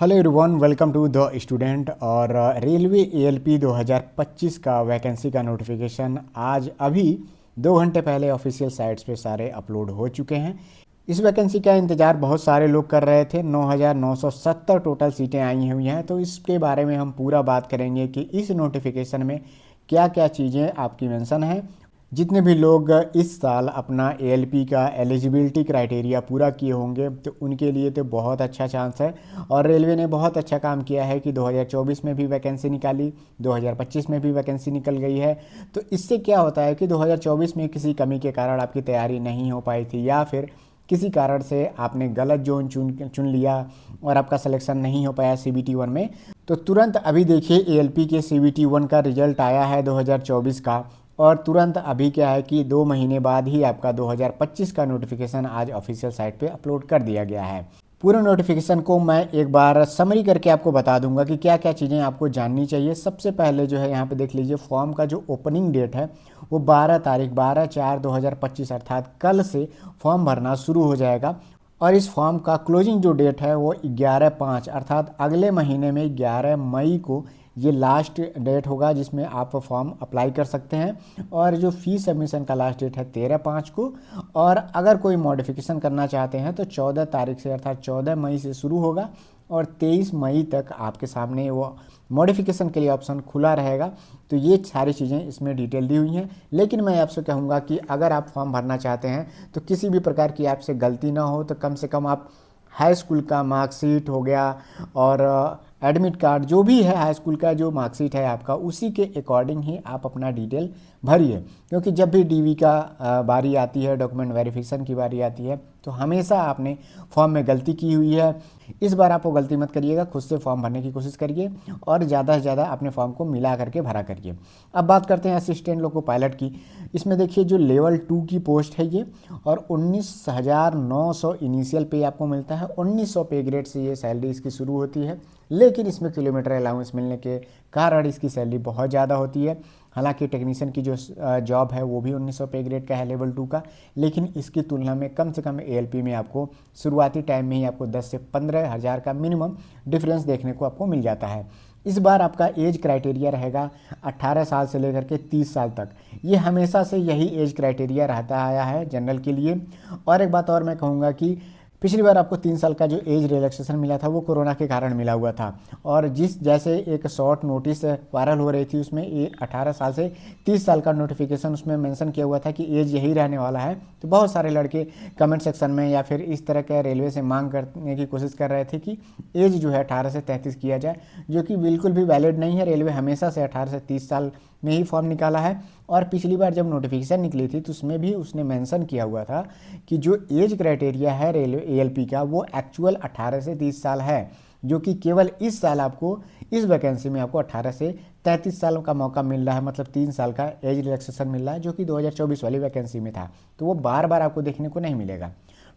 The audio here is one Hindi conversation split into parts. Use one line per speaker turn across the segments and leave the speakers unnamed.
Hello everyone, welcome to the student. और रेलवे एएलपी 2025 का वैकेंसी का नोटिफिकेशन आज अभी 2 घंटे पहले ऑफिशियल साइट्स पे सारे अपलोड हो चुके हैं। इस वैकेंसी का इंतज़ार बहुत सारे लोग कर रहे थे। 9,970 टोटल सीटें आई हुई हैं, तो इसके बारे में हम पूरा बात करेंगे कि इस नोटिफिकेशन में क्या क्या चीज़ें आपकी मेंशन हैं। जितने भी लोग इस साल अपना एएलपी का एलिजिबिलिटी क्राइटेरिया पूरा किए होंगे तो उनके लिए तो बहुत अच्छा चांस है। और रेलवे ने बहुत अच्छा काम किया है कि 2024 में भी वैकेंसी निकाली, 2025 में भी वैकेंसी निकल गई है। तो इससे क्या होता है कि 2024 में किसी कमी के कारण आपकी तैयारी नहीं हो पाई थी, या फिर किसी कारण से आपने गलत जोन चुन लिया और आपका सिलेक्शन नहीं हो पाया सीबीटी 1 में, तो तुरंत अभी देखिए एएलपी के सीबीटी 1 का रिजल्ट आया है 2024 का। और तुरंत अभी क्या है कि 2 महीने बाद ही आपका 2025 का नोटिफिकेशन आज ऑफिशियल साइट पे अपलोड कर दिया गया है। पूरे नोटिफिकेशन को मैं एक बार समरी करके आपको बता दूंगा कि क्या क्या चीज़ें आपको जाननी चाहिए। सबसे पहले जो है यहाँ पे देख लीजिए, फॉर्म का जो ओपनिंग डेट है वो 12/4/2025 अर्थात कल से फॉर्म भरना शुरू हो जाएगा। और इस फॉर्म का क्लोजिंग जो डेट है वो 11/5 अर्थात अगले महीने में 11 मई को ये लास्ट डेट होगा जिसमें आप फॉर्म अप्लाई कर सकते हैं। और जो फी सबमिशन का लास्ट डेट है 13/5 को। और अगर कोई मॉडिफिकेशन करना चाहते हैं तो 14 तारीख से अर्थात 14 मई से शुरू होगा और 23 मई तक आपके सामने वो मॉडिफिकेशन के लिए ऑप्शन खुला रहेगा। तो ये सारी चीज़ें इसमें डिटेल दी हुई हैं। लेकिन मैं आपसे कहूँगा कि अगर आप फॉर्म भरना चाहते हैं तो किसी भी प्रकार की आपसे गलती ना हो, तो कम से कम आप हाई स्कूल का मार्कशीट हो गया और एडमिट कार्ड जो भी है, हाई स्कूल का जो मार्कशीट है आपका, उसी के अकॉर्डिंग ही आप अपना डिटेल भरिए। क्योंकि जब भी डीवी का बारी आती है, डॉक्यूमेंट वेरिफिकेशन की बारी आती है, तो हमेशा आपने फॉर्म में गलती की हुई है। इस बार आप वो गलती मत करिएगा, खुद से फॉर्म भरने की कोशिश करिए और ज़्यादा से ज़्यादा अपने फॉर्म को मिला करके भरा करिए। अब बात करते हैं असिस्टेंट लोको पायलट की। इसमें देखिए जो लेवल 2 की पोस्ट है ये, और 19,900 इनिशियल पे आपको मिलता है। 1900 पे ग्रेड से ये सैलरी इसकी शुरू होती है। लेकिन इसमें किलोमीटर अलाउंस मिलने के कारण इसकी सैलरी बहुत ज़्यादा होती है। हालांकि टेक्नीशियन की जो जॉब है वो भी 1900 पे ग्रेड का है लेवल 2 का, लेकिन इसकी तुलना में कम से कम एएलपी में आपको शुरुआती टाइम में ही आपको 10 से 15 हज़ार का मिनिमम डिफरेंस देखने को आपको मिल जाता है। इस बार आपका एज क्राइटेरिया रहेगा 18 साल से लेकर के 30 साल तक। ये हमेशा से यही एज क्राइटेरिया रहता आया है जनरल के लिए। और एक बात और मैं कहूँगा कि पिछली बार आपको 3 साल का जो एज रिलैक्सेशन मिला था वो कोरोना के कारण मिला हुआ था। और जिस जैसे एक शॉर्ट नोटिस वायरल हो रही थी उसमें ये 18 साल से 30 साल का नोटिफिकेशन उसमें मेंशन किया हुआ था कि एज यही रहने वाला है। तो बहुत सारे लड़के कमेंट सेक्शन में या फिर इस तरह के रेलवे से मांग करने की कोशिश कर रहे थे कि एज जो है 18 से 33 किया जाए, जो कि बिल्कुल भी वैलिड नहीं है। रेलवे हमेशा से 18 से 30 साल में ही फॉर्म निकाला है। और पिछली बार जब नोटिफिकेशन निकली थी तो उसमें भी उसने मेंशन किया हुआ था कि जो एज क्राइटेरिया है रेलवे एएलपी का वो एक्चुअल 18 से 30 साल है, जो कि केवल इस साल आपको इस वैकेंसी में आपको 18 से 33 साल का मौका मिल रहा है, मतलब 3 साल का एज रिलैक्सेशन मिल रहा है, जो कि 2024 वाली वैकेंसी में था। तो वो बार बार आपको देखने को नहीं मिलेगा।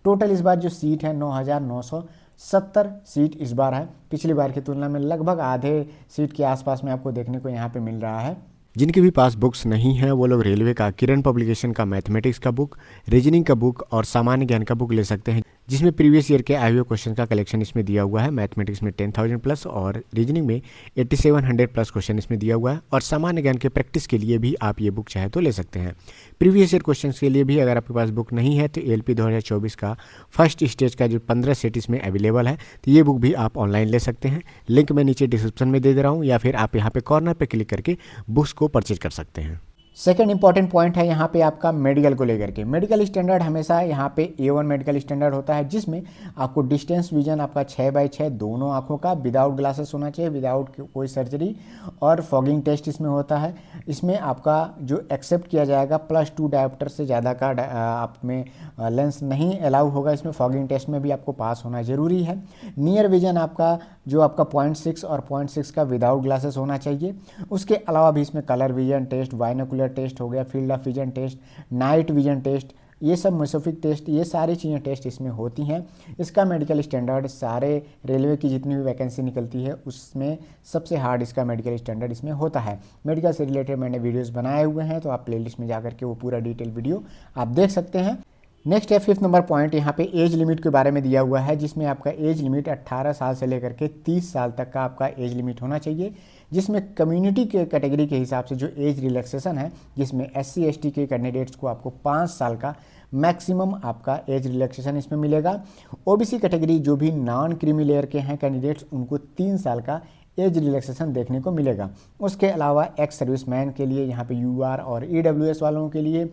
टोटल इस बार जो सीट है 9,970 सीट इस बार है। पिछली बार की तुलना में लगभग आधे सीट के आसपास में आपको देखने को यहाँ पे मिल रहा है। जिनके भी पास बुक्स नहीं हैं वो लोग रेलवे का किरण पब्लिकेशन का मैथमेटिक्स का बुक, रीजनिंग का बुक और सामान्य ज्ञान का बुक ले सकते हैं, जिसमें प्रीवियस ईयर के आए हुए क्वेश्चन का कलेक्शन इसमें दिया हुआ है। मैथमेटिक्स में 10,000 प्लस और रीजनिंग में 8700 प्लस क्वेश्चन इसमें दिया हुआ है। और सामान्य ज्ञान के प्रैक्टिस के लिए भी आप ये बुक चाहे तो ले सकते हैं। प्रीवियस ईयर क्वेश्चन के लिए भी अगर आपके पास बुक नहीं है तो एएलपी 2024 का फर्स्ट स्टेज का जो 15 सेट इसमें अवेलेबल है, तो ये बुक भी आप ऑनलाइन ले सकते हैं। लिंक मैं नीचे डिस्क्रिप्शन में दे रहा हूँ, या फिर आप यहाँ पे कॉर्नर पे क्लिक करके बुक्स को परचेज कर सकते हैं। सेकेंड इंपॉर्टेंट पॉइंट है यहाँ पे आपका मेडिकल को लेकर के। मेडिकल स्टैंडर्ड हमेशा यहाँ पे A1 मेडिकल स्टैंडर्ड होता है, जिसमें आपको डिस्टेंस विजन आपका 6/6 दोनों आँखों का विदाउट ग्लासेस होना चाहिए, विदाउट कोई सर्जरी, और फॉगिंग टेस्ट इसमें होता है। इसमें आपका जो एक्सेप्ट किया जाएगा +2 डायोप्टर से ज़्यादा का आप में लेंस नहीं अलाउ होगा। इसमें फॉगिंग टेस्ट में भी आपको पास होना ज़रूरी है। नियर विजन आपका जो आपका 0.6 और 0.6 का विदाउट ग्लासेस होना चाहिए। उसके अलावा भी इसमें colour vision test, binocular test हो गया, field of vision test, night vision test, ये सब मेसोफिक टेस्ट, ये सारी चीज़ें टेस्ट इसमें होती हैं। इसका मेडिकल स्टैंडर्ड सारे रेलवे की जितनी भी वैकेंसी निकलती है उसमें सबसे हार्ड इसका मेडिकल स्टैंडर्ड इसमें होता है। मेडिकल से रिलेटेड मैंने वीडियोस बनाए हुए हैं, तो आप प्लेलिस्ट में जाकर के वो पूरा डिटेल वीडियो आप देख सकते हैं। नेक्स्ट है 5th नंबर पॉइंट, यहाँ पे एज लिमिट के बारे में दिया हुआ है, जिसमें आपका एज लिमिट 18 साल से लेकर के 30 साल तक का आपका एज लिमिट होना चाहिए, जिसमें कम्युनिटी के कैटेगरी के हिसाब से जो एज रिलैक्सेशन है, जिसमें SC ST के कैंडिडेट्स को आपको 5 साल का मैक्सिमम आपका एज रिलैक्सेशन इसमें मिलेगा। OBC कैटेगरी जो भी नॉन क्रीमी लेयर के हैं कैंडिडेट्स, उनको 3 साल का एज रिलैक्सेशन देखने को मिलेगा। उसके अलावा एक्स सर्विसमैन के लिए यहाँ पे UR और EWS वालों के लिए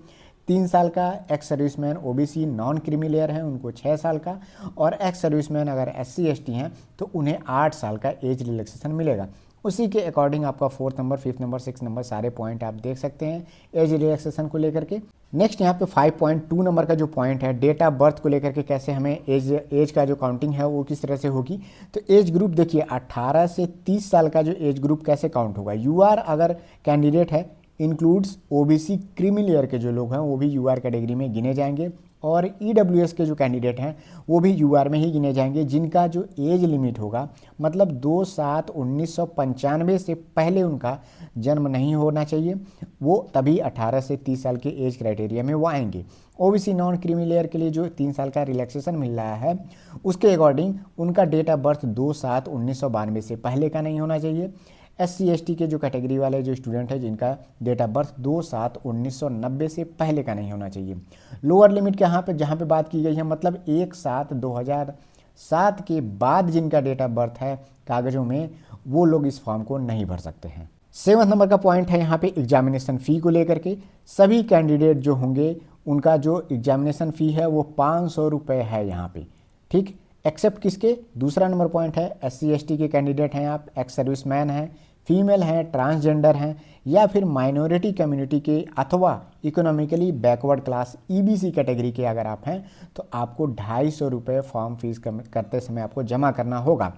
3 साल का, ex serviceman OBC non creamy layer हैं उनको 6 साल का, और एक्स सर्विसमैन अगर SC ST हैं तो उन्हें 8 साल का एज रिलैक्सेशन मिलेगा। उसी के अकॉर्डिंग आपका 4th number, 5th number, 6th number सारे पॉइंट आप देख सकते हैं एज रिलैक्सेशन को लेकर के। नेक्स्ट यहाँ पे 5.2 नंबर का जो पॉइंट है, डेट ऑफ बर्थ को लेकर के कैसे हमें एज का जो काउंटिंग है वो किस तरह से होगी। तो एज ग्रुप देखिए 18 से 30 साल का जो एज ग्रुप कैसे काउंट होगा। UR अगर कैंडिडेट है इंक्लूड्स OBC क्रीमी लेयर के जो लोग हैं वो भी UR कैटेगरी में गिने जाएंगे, और EWS के जो कैंडिडेट हैं वो भी UR में ही गिने जाएंगे, जिनका जो एज लिमिट होगा मतलब 2/7/1995 से पहले उनका जन्म नहीं होना चाहिए, वो तभी 18 से 30 साल के एज क्राइटेरिया में वो आएंगे। OBC नॉन क्रीमी लेयर के लिए जो 3 साल का रिलैक्सेशन मिल रहा है उसके अकॉर्डिंग उनका डेट ऑफ बर्थ 2/7/1992 से पहले का नहीं होना चाहिए। SC ST के जो कैटेगरी वाले जो स्टूडेंट हैं जिनका डेट ऑफ बर्थ 2/7/1990 से पहले का नहीं होना चाहिए। लोअर लिमिट के यहाँ पे जहाँ पे बात की गई है मतलब 1/7/2007 के बाद जिनका डेट ऑफ बर्थ है कागज़ों में, वो लोग इस फॉर्म को नहीं भर सकते हैं। 7th नंबर का पॉइंट है यहाँ पे एग्जामिनेशन फ़ी को लेकर के। सभी कैंडिडेट जो होंगे उनका जो एग्जामिनेशन फ़ी है वो 500 रुपये है यहाँ पे, ठीक, एक्सेप्ट किसके। दूसरा नंबर पॉइंट है SC ST के कैंडिडेट हैं आप, एक्स सर्विसमैन हैं, फीमेल हैं, ट्रांसजेंडर हैं, या फिर माइनॉरिटी कम्युनिटी के अथवा economically backward class EBC category के अगर आप हैं तो आपको 250 रुपये फॉर्म फीस करते समय आपको जमा करना होगा।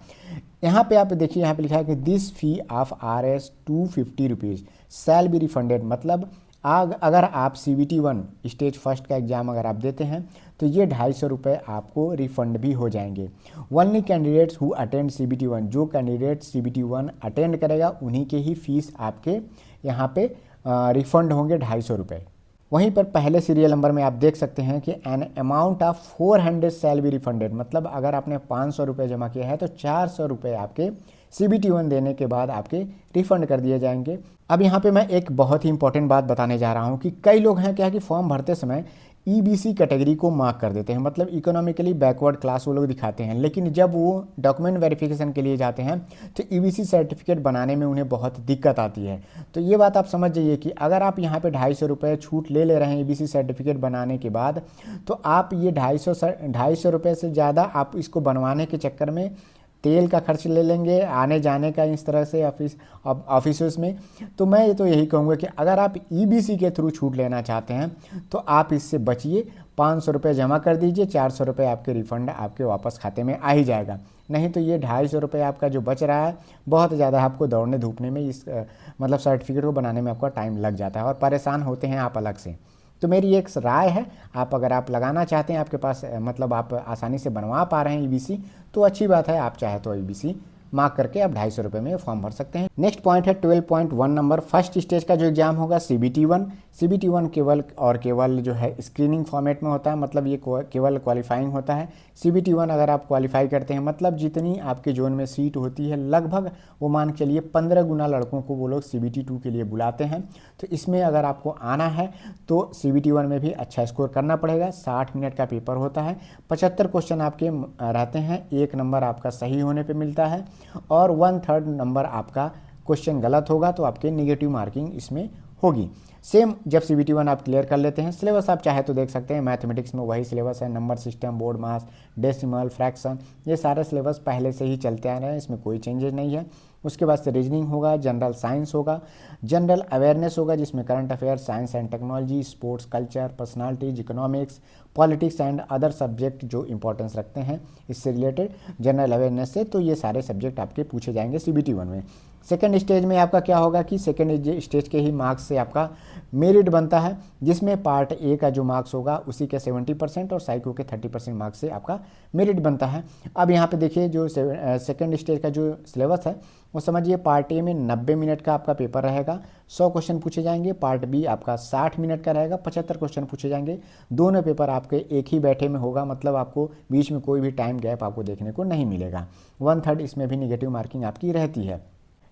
यहाँ पे आप देखिए, यहाँ पे लिखा है कि this fee of RS 250 rupees shall be refunded, मतलब अगर आप CBT 1 स्टेज फर्स्ट का एग्ज़ाम अगर आप देते हैं तो ये 250 रुपये आपको रिफ़ंड भी हो जाएंगे। Only candidates who attend CBT 1, जो कैंडिडेट CBT 1 अटेंड करेगा उन्हीं के ही फीस आपके यहाँ पे रिफ़ंड होंगे 250 रुपये। वहीं पर पहले सीरियल नंबर में आप देख सकते हैं कि an amount of 400 shall be refunded, मतलब अगर आपने 500 रुपये जमा किया है तो 400 रुपये आपके CBT 1 देने के बाद आपके रिफ़ंड कर दिए जाएंगे। अब यहाँ पे मैं एक बहुत ही इंपॉर्टेंट बात बताने जा रहा हूँ कि कई लोग हैं क्या कि फॉर्म भरते समय EBC कैटेगरी को मार्क कर देते हैं, मतलब इकोनॉमिकली बैकवर्ड क्लास वो लोग दिखाते हैं, लेकिन जब वो डॉक्यूमेंट वेरिफिकेशन के लिए जाते हैं तो EBC सर्टिफिकेट बनाने में उन्हें बहुत दिक्कत आती है। तो ये बात आप समझ जाइए कि अगर आप यहाँ पे 250 रुपये छूट ले रहे हैं EBC सर्टिफिकेट बनाने के बाद, तो आप ये 250 रुपये से ज़्यादा आप इसको बनवाने के चक्कर में तेल का खर्च ले लेंगे, आने जाने का इस तरह से ऑफिस में। तो मैं तो यही कहूँगा कि अगर आप EBC के थ्रू छूट लेना चाहते हैं तो आप इससे बचिए, 500 रुपये जमा कर दीजिए, 400 रुपये आपके रिफ़ंड आपके वापस खाते में आ ही जाएगा। नहीं तो ये 250 रुपये आपका जो बच रहा है बहुत ज़्यादा आपको दौड़ने धूपने में इस मतलब सर्टिफिकेट को बनाने में आपका टाइम लग जाता है और परेशान होते हैं आप अलग से। तो मेरी एक राय है, आप अगर आप लगाना चाहते हैं, आपके पास मतलब आप आसानी से बनवा पा रहे हैं EBC, तो अच्छी बात है, आप चाहे तो EBC मार्क करके आप 250 रुपये में फॉर्म भर सकते हैं। नेक्स्ट पॉइंट है 12.1 नंबर, फर्स्ट स्टेज का जो एग्जाम होगा CBT 1। CBT 1 केवल जो है स्क्रीनिंग फॉर्मेट में होता है, मतलब ये केवल क्वालिफाइंग होता है। CBT 1 अगर आप क्वालिफाई करते हैं मतलब जितनी आपके जोन में सीट होती है लगभग वो मान के चलिए 15 गुना लड़कों को वो लोग CBT 2 के लिए बुलाते हैं। तो इसमें अगर आपको आना है तो CBT 1 में भी अच्छा स्कोर करना पड़ेगा। 60 मिनट का पेपर होता है, 75 क्वेश्चन आपके रहते हैं, 1 नंबर आपका सही होने पर मिलता है और 1/3 नंबर आपका क्वेश्चन गलत होगा तो आपके नेगेटिव मार्किंग इसमें होगी। सेम जब CBT 1 आप क्लियर कर लेते हैं, सिलेबस आप चाहे तो देख सकते हैं, मैथमेटिक्स में वही सिलेबस है, नंबर सिस्टम, बोर्ड मास, डेसिमल, फ्रैक्शन, ये सारे सिलेबस पहले से ही चलते आ रहे हैं, इसमें कोई चेंजेस नहीं है। उसके बाद से रीजनिंग होगा, जनरल साइंस होगा, जनरल अवेयरनेस होगा जिसमें current affairs, science and technology, sports, culture, personalities, economics, politics and other subject जो इंपॉर्टेंस रखते हैं इससे रिलेटेड जनरल अवेयरनेस से, तो ये सारे सब्जेक्ट आपके पूछे जाएंगे CBT 1 में। सेकेंड स्टेज में आपका क्या होगा कि सेकेंड स्टेज के ही मार्क्स से आपका मेरिट बनता है, जिसमें पार्ट A का जो मार्क्स होगा उसी के 70% और साइको के 30% मार्क्स से आपका मेरिट बनता है। अब यहाँ पे देखिए जो सेकेंड स्टेज का जो सिलेबस है वो समझिए, पार्ट A में 90 मिनट का आपका पेपर रहेगा, 100 क्वेश्चन पूछे जाएंगे। पार्ट B आपका 60 मिनट का रहेगा, 75 क्वेश्चन पूछे जाएंगे। दोनों पेपर आपके एक ही बैठे में होगा, मतलब आपको बीच में कोई भी टाइम गैप आपको देखने को नहीं मिलेगा। 1/3 इसमें भी निगेटिव मार्किंग आपकी रहती है।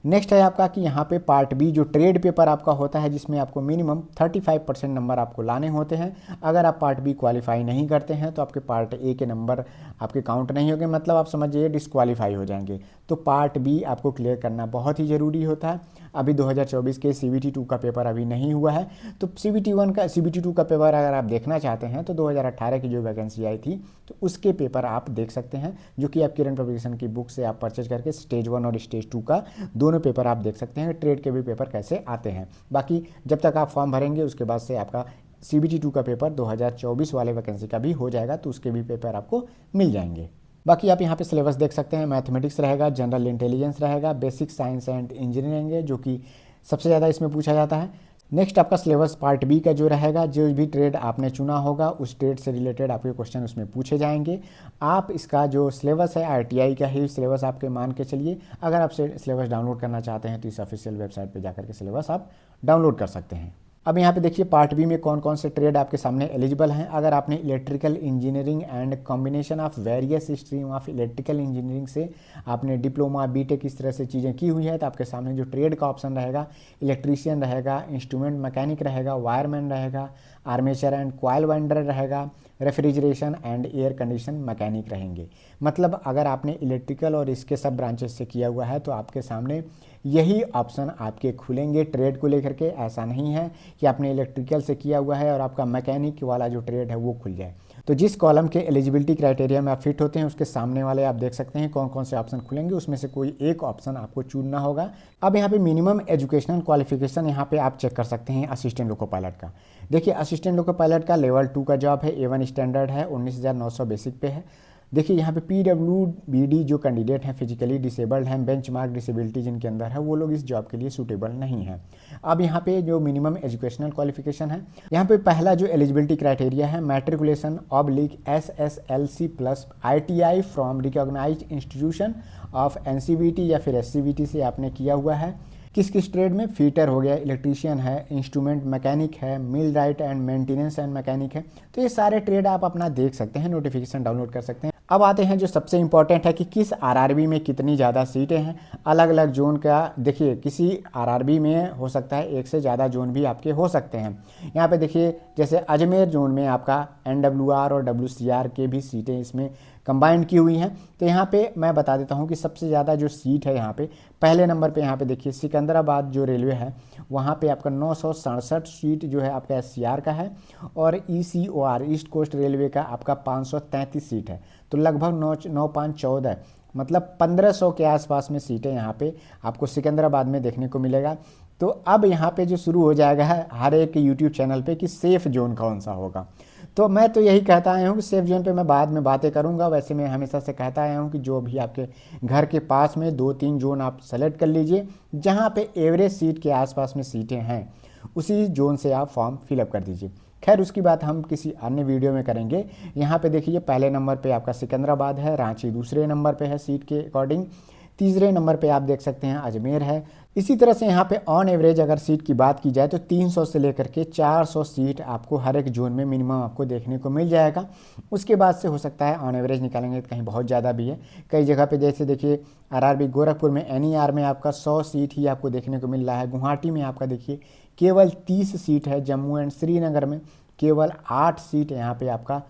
नेक्स्ट है आपका कि यहाँ पे पार्ट बी जो ट्रेड पेपर आपका होता है, जिसमें आपको मिनिमम 35% नंबर आपको लाने होते हैं। अगर आप पार्ट बी क्वालिफाई नहीं करते हैं तो आपके पार्ट ए के नंबर आपके काउंट नहीं होंगे, मतलब आप समझिए डिस्क्वालीफाई हो जाएंगे। तो पार्ट बी आपको क्लियर करना बहुत ही ज़रूरी होता है। अभी 2024 के CBT 2 का पेपर अभी नहीं हुआ है, तो CBT 2 का पेपर अगर आप देखना चाहते हैं तो 2018 की जो वैकेंसी आई थी तो उसके पेपर आप देख सकते हैं, जो कि आप किरण पब्लिकेशन की बुक से आप परचेज करके स्टेज 1 और स्टेज 2 का दोनों पेपर आप देख सकते हैं, ट्रेड के भी पेपर कैसे आते हैं। बाकी जब तक आप फॉर्म भरेंगे उसके बाद से आपका CBT 2 का पेपर 2024 वाले वैकेंसी का भी हो जाएगा, तो उसके भी पेपर आपको मिल जाएंगे। बाकी आप यहाँ पे सिलेबस देख सकते हैं, मैथमेटिक्स रहेगा, जनरल इंटेलिजेंस रहेगा, बेसिक साइंस एंड इंजीनियरिंग है जो कि सबसे ज़्यादा इसमें पूछा जाता है। नेक्स्ट आपका सिलेबस पार्ट बी का जो रहेगा, जो भी ट्रेड आपने चुना होगा उस ट्रेड से रिलेटेड आपके क्वेश्चन उसमें पूछे जाएंगे। आप इसका जो सिलेबस है RTI का ही सिलेबस आपके मान के चलिए। अगर आप सिलेबस डाउनलोड करना चाहते हैं तो इस ऑफिशियल वेबसाइट पर जाकर के सिलेबस आप डाउनलोड कर सकते हैं। अब यहाँ पे देखिए पार्ट बी में कौन कौन से ट्रेड आपके सामने एलिजिबल हैं। अगर आपने electrical engineering and combination of various stream of electrical engineering से आपने डिप्लोमा BTech इस तरह से चीज़ें की हुई है, तो आपके सामने जो ट्रेड का ऑप्शन रहेगा, इलेक्ट्रीशियन रहेगा, इंस्ट्रूमेंट मैकेनिक रहेगा, वायरमैन रहेगा, आर्मेचर एंड कॉइल वाइंडर रहेगा, refrigeration and air condition mechanic रहेंगे। मतलब अगर आपने इलेक्ट्रिकल और इसके सब ब्रांचेस से किया हुआ है तो आपके सामने यही ऑप्शन आपके खुलेंगे ट्रेड को लेकर के। ऐसा नहीं है कि आपने इलेक्ट्रिकल से किया हुआ है और आपका मैकेनिक वाला जो ट्रेड है वो खुल जाए। तो जिस कॉलम के एलिजिबिलिटी क्राइटेरिया में आप फिट होते हैं उसके सामने वाले आप देख सकते हैं कौन कौन से ऑप्शन खुलेंगे, उसमें से कोई एक ऑप्शन आपको चुनना होगा। अब यहाँ पे मिनिमम एजुकेशनल क्वालिफिकेशन यहाँ पे आप चेक कर सकते हैं असिस्टेंट लोको पायलट का। देखिए असिस्टेंट लोको पायलट का लेवल 2 का जॉब है, A1 स्टैंडर्ड है, 19,900 बेसिक पे है। देखिए यहाँ पे PWBD जो कैंडिडेट हैं, फिजिकली डिसेबल्ड हैं, बेंचमार्क डिसेबिलिटी जिनके अंदर है, वो लोग इस जॉब के लिए सूटेबल नहीं है। अब यहाँ पे जो मिनिमम एजुकेशनल क्वालिफिकेशन है, यहाँ पे पहला जो एलिजिबिलिटी क्राइटेरिया है, matriculation /SSLC plus ITI from recognised institution of NCVT या फिर SCVT से आपने किया हुआ है। किस किस ट्रेड में, फीटर हो गया, इलेक्ट्रीशियन है, इंस्ट्रूमेंट मैकेनिक है, millwright and maintenance and mechanic है। तो ये सारे ट्रेड आप अपना देख सकते हैं, नोटिफिकेशन डाउनलोड कर सकते हैं। अब आते हैं जो सबसे इंपॉर्टेंट है कि किस RRB में कितनी ज़्यादा सीटें हैं। अलग अलग जोन का देखिए, किसी RRB में हो सकता है एक से ज़्यादा जोन भी आपके हो सकते हैं। यहाँ पे देखिए जैसे अजमेर जोन में आपका NWR और WCR के भी सीटें इसमें कंबाइंड की हुई हैं। तो यहाँ पे मैं बता देता हूँ कि सबसे ज़्यादा जो सीट है यहाँ पे पहले नंबर पे यहाँ पे देखिए सिकंदराबाद जो रेलवे है वहाँ पे आपका 967 सीट जो है आपका SCR का है, और ECOR ईस्ट कोस्ट रेलवे का आपका 533 सीट है। तो लगभग 9 5 14 मतलब 1500 के आसपास में सीटें यहाँ पे आपको सिकंदराबाद में देखने को मिलेगा। तो अब यहाँ पे जो शुरू हो जाएगा है हर एक यूट्यूब चैनल पे कि सेफ़ जोन कौन सा होगा। तो मैं तो यही कहता आया हूँ कि सेफ जोन पे मैं बाद में बातें करूँगा। वैसे मैं हमेशा से कहता आया हूँ कि जो भी आपके घर के पास में 2-3 जोन आप सेलेक्ट कर लीजिए, जहाँ पे एवरेज सीट के आसपास में सीटें हैं उसी जोन से आप फॉर्म फिलअप कर दीजिए। खैर उसकी बात हम किसी अन्य वीडियो में करेंगे। यहाँ पे देखिए पहले नंबर पे आपका सिकंदराबाद है, रांची दूसरे नंबर पे है सीट के अकॉर्डिंग, तीसरे नंबर पे आप देख सकते हैं अजमेर है। इसी तरह से यहाँ पे ऑन एवरेज अगर सीट की बात की जाए तो 300 से लेकर के 400 सीट आपको हर एक जोन में मिनिमम आपको देखने को मिल जाएगा। उसके बाद से हो सकता है ऑन एवरेज निकालेंगे तो कहीं बहुत ज़्यादा भी है। कई जगह पे जैसे देखिए RRB गोरखपुर में NER में आपका 100 सीट ही आपको देखने को मिल रहा है। गुवाहाटी में आपका देखिए केवल 30 सीट है। जम्मू एंड श्रीनगर में केवल 8 सीट यहाँ पे आपका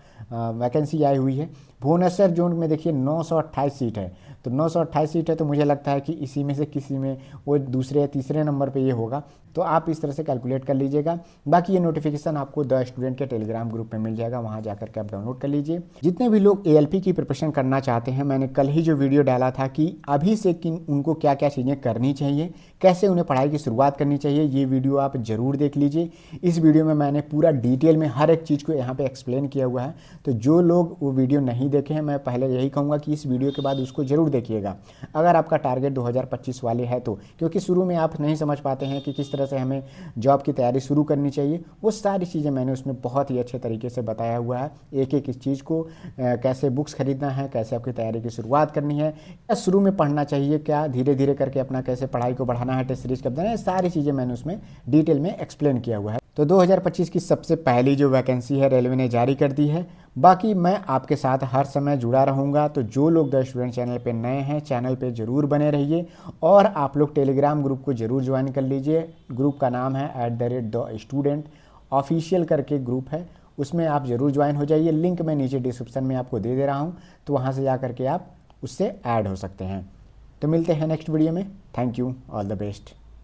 वैकेंसी आई हुई है। भुवनेश्वर जोन में देखिए 928 सीट है। तो 928 सीट है तो मुझे लगता है कि इसी में से किसी में वो दूसरे या तीसरे नंबर पे ये होगा। तो आप इस तरह से कैलकुलेट कर लीजिएगा। बाकी ये नोटिफिकेशन आपको द स्टूडेंट के टेलीग्राम ग्रुप में मिल जाएगा, वहाँ जाकर के आप डाउनलोड कर लीजिए। जितने भी लोग ALP की प्रिपरेशन करना चाहते हैं, मैंने कल ही जो वीडियो डाला था कि अभी से उनको क्या क्या चीज़ें करनी चाहिए, कैसे उन्हें पढ़ाई की शुरुआत करनी चाहिए, ये वीडियो आप ज़रूर देख लीजिए। इस वीडियो में मैंने पूरा डिटेल में हर एक चीज़ को यहाँ पर एक्सप्लेन किया हुआ है। तो जो लोग वो वीडियो नहीं देखे हैं, मैं पहले यही कहूँगा कि इस वीडियो के बाद उसको ज़रूर देखिएगा अगर आपका टारगेट 2025 वाले है तो। क्योंकि शुरू में आप नहीं समझ पाते हैं कि किस तरह से हमें जॉब की तैयारी शुरू करनी चाहिए। वो सारी चीज़ें मैंने उसमें बहुत ही अच्छे तरीके से बताया हुआ है। एक एक इस चीज़ को कैसे बुक्स खरीदना है, कैसे आपकी तैयारी की शुरुआत करनी है, क्या शुरू में पढ़ना चाहिए, क्या धीरे धीरे करके अपना कैसे पढ़ाई को बढ़ाना है, टेस्ट सीरीज कब देना है, सारी चीज़ें मैंने उसमें डिटेल में एक्सप्लेन किया हुआ है। तो 2025 की सबसे पहली जो वैकेंसी है रेलवे ने जारी कर दी है। बाकी मैं आपके साथ हर समय जुड़ा रहूँगा, तो जो लोग द स्टूडेंट चैनल पे नए हैं, चैनल पे ज़रूर बने रहिए और आप लोग टेलीग्राम ग्रुप को ज़रूर ज्वाइन कर लीजिए। ग्रुप का नाम है @द ऑफिशियल करके ग्रुप है, उसमें आप ज़रूर ज्वाइन हो जाइए। लिंक मैं नीचे डिस्क्रिप्शन में आपको दे रहा हूँ, तो वहाँ से जा करके आप उससे ऐड हो सकते हैं। तो मिलते हैं नेक्स्ट वीडियो में। Thank you, all the best.